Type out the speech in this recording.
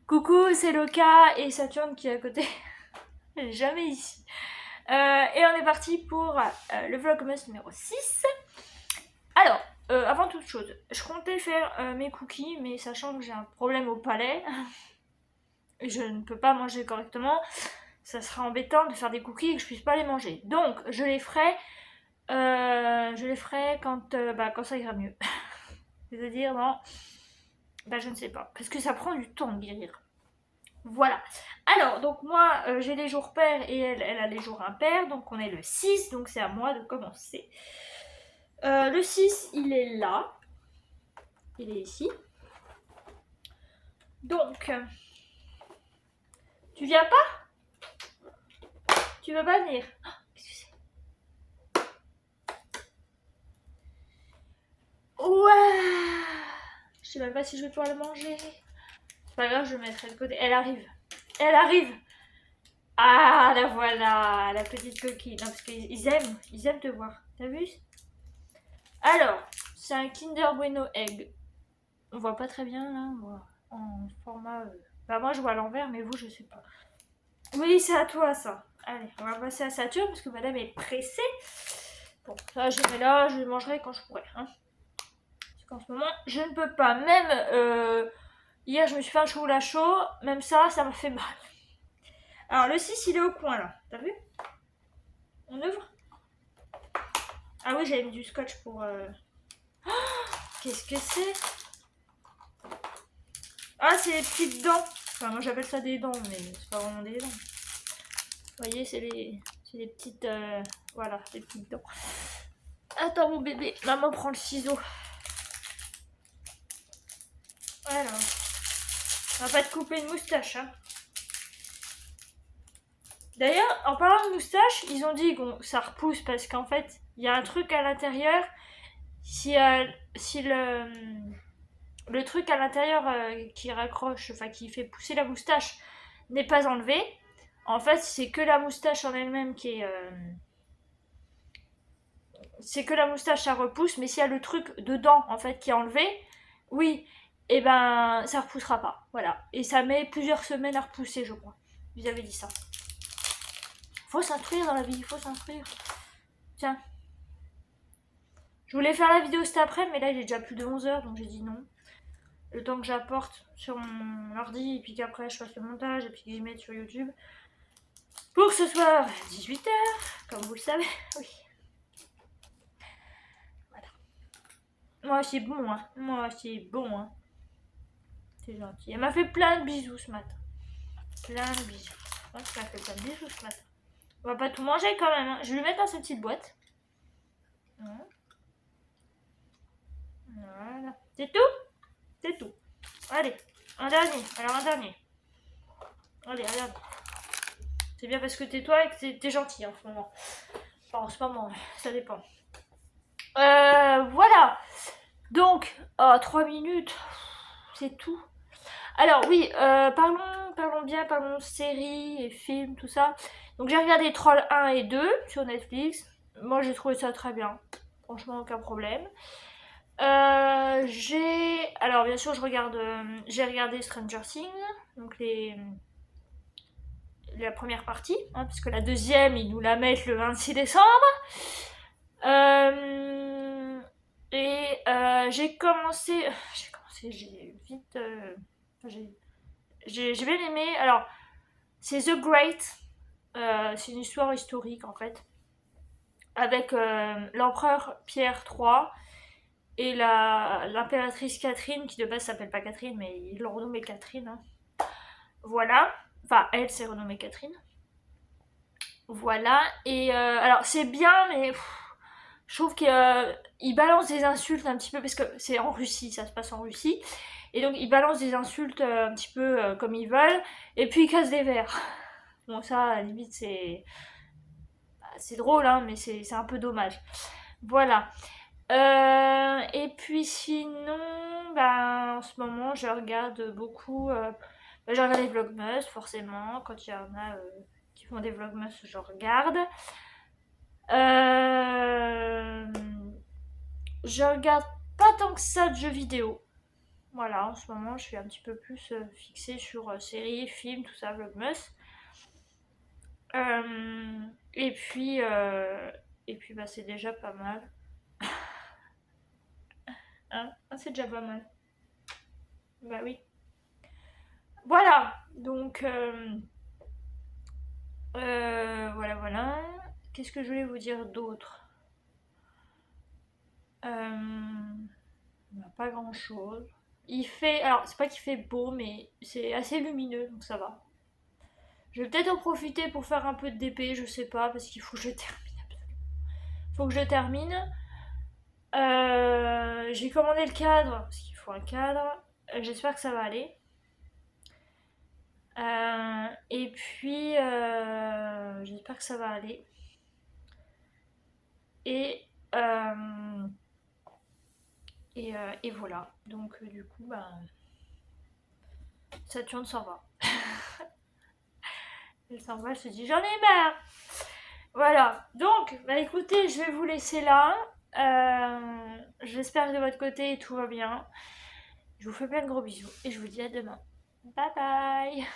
Coucou, c'est Loka et Saturne qui est à côté. Elle est jamais ici. Et on est parti pour le vlogmas numéro 6. Alors, avant toute chose, je comptais faire mes cookies, mais sachant que j'ai un problème au palais, et je ne peux pas manger correctement, ça sera embêtant de faire des cookies et que je puisse pas les manger. Donc, je les ferai quand ça ira mieux. C'est-à-dire je ne sais pas, parce que ça prend du temps de guérir. Voilà. Alors, donc moi, j'ai les jours pairs et elle a les jours impairs. Donc on est le 6, donc c'est à moi de commencer. Le 6, il est là. Il est ici. Donc, tu viens pas? Tu veux pas venir? Oh, qu'est-ce que c'est? Ouais. Je sais même pas si je vais pouvoir le manger. C'est pas grave, je le mettrai de côté. Elle arrive. Elle arrive. Ah, la voilà, la petite coquille. Non, parce qu'ils aiment te voir. T'as vu? Alors, c'est un Kinder Bueno Egg. On voit pas très bien là, moi, en format. Bah, moi je vois à l'envers, mais vous, je sais pas. Oui, c'est à toi ça. Allez, on va passer à Saturne parce que madame est pressée. Bon, ça je mets là, je le mangerai quand je pourrai. Hein. Parce qu'en ce moment, je ne peux pas. Même hier, je me suis fait un chocolat chaud, même ça m'a fait mal. Alors, le 6, il est au coin là. T'as vu? On ouvre? Ah oui, j'avais mis du scotch pour. Oh, qu'est-ce que c'est? Ah, c'est les petites dents. Enfin, moi j'appelle ça des dents, mais c'est pas vraiment des dents. Vous voyez, c'est les petites. Voilà, les petites dents. Attends, mon bébé. Maman prend le ciseau. Alors, on va pas te couper une moustache, hein. D'ailleurs, en parlant de moustache, ils ont dit que ça repousse parce qu'en fait, il y a un truc à l'intérieur. Si le truc à l'intérieur qui raccroche, enfin qui fait pousser la moustache, n'est pas enlevé, en fait, c'est que la moustache en elle-même qui est. C'est que la moustache ça repousse, mais s'il y a le truc dedans en fait qui est enlevé, oui, et ben ça repoussera pas. Voilà. Et ça met plusieurs semaines à repousser, je crois. Vous avez dit ça. Faut s'instruire dans la vie, faut s'instruire. Tiens. Je voulais faire la vidéo cet après, mais là il est déjà plus de 11h, donc j'ai dit non. Le temps que j'apporte sur mon ordi, et puis qu'après je fasse le montage, et puis que j'y mette sur YouTube. Pour ce soir, 18h, comme vous le savez. Oui. Voilà. Moi c'est bon, hein. Moi c'est bon, hein. C'est gentil. Elle m'a fait plein de bisous ce matin. Plein de bisous. Ouais, elle m'a fait plein de bisous ce matin. On va pas tout manger quand même. Hein. Je vais lui mettre dans cette petite boîte. Voilà. C'est tout? C'est tout. Allez, un dernier. Alors un dernier. Allez, regarde. C'est bien parce que t'es toi et que t'es gentil en ce moment. Enfin, en ce moment, ça dépend. Voilà. Donc, 3 minutes. C'est tout. Alors oui, parlons séries et films, tout ça. Donc j'ai regardé Troll 1 et 2 sur Netflix. Moi j'ai trouvé ça très bien. Franchement, aucun problème. Alors bien sûr, j'ai regardé Stranger Things, donc la première partie, hein, puisque la deuxième, ils nous la mettent le 26 décembre. J'ai vite... j'ai bien aimé. Alors, c'est The Great. C'est une histoire historique en fait. Avec l'empereur Pierre III et l'impératrice Catherine, qui de base s'appelle pas Catherine, mais ils l'ont renommée Catherine. Hein. Voilà. Enfin, elle s'est renommée Catherine. Voilà. Et alors, c'est bien, mais je trouve qu'il balance des insultes un petit peu, parce que c'est en Russie, ça se passe en Russie. Et donc, ils balancent des insultes un petit peu comme ils veulent, et puis ils cassent des verres. Bon, ça, à la limite, c'est drôle, hein, mais c'est un peu dommage. Voilà. Et puis sinon, en ce moment, je regarde beaucoup. Je regarde les vlogmas, forcément. Quand il y en a qui font des vlogmas, je regarde. Je regarde pas tant que ça de jeux vidéo. Voilà, en ce moment, je suis un petit peu plus fixée sur séries, films, tout ça, Vlogmas. Euh, et puis, euh, et puis bah, c'est déjà pas mal. Hein? Ah, c'est déjà pas mal. Bah oui. Voilà, donc voilà, voilà. Qu'est-ce que je voulais vous dire d'autre? Bah, pas grand-chose. Il fait, alors c'est pas qu'il fait beau, mais c'est assez lumineux, donc ça va. Je vais peut-être en profiter pour faire un peu de DP, je sais pas, parce qu'il faut que je termine. Faut que je termine. J'ai commandé le cadre, parce qu'il faut un cadre. J'espère que ça va aller. Et puis, j'espère que ça va aller. Et, euh, et voilà. Donc, du coup, ben, Saturne s'en va. Elle s'en va, elle se dit j'en ai marre. Voilà. Donc, bah écoutez, je vais vous laisser là. J'espère que de votre côté tout va bien. Je vous fais plein de gros bisous et je vous dis à demain. Bye bye.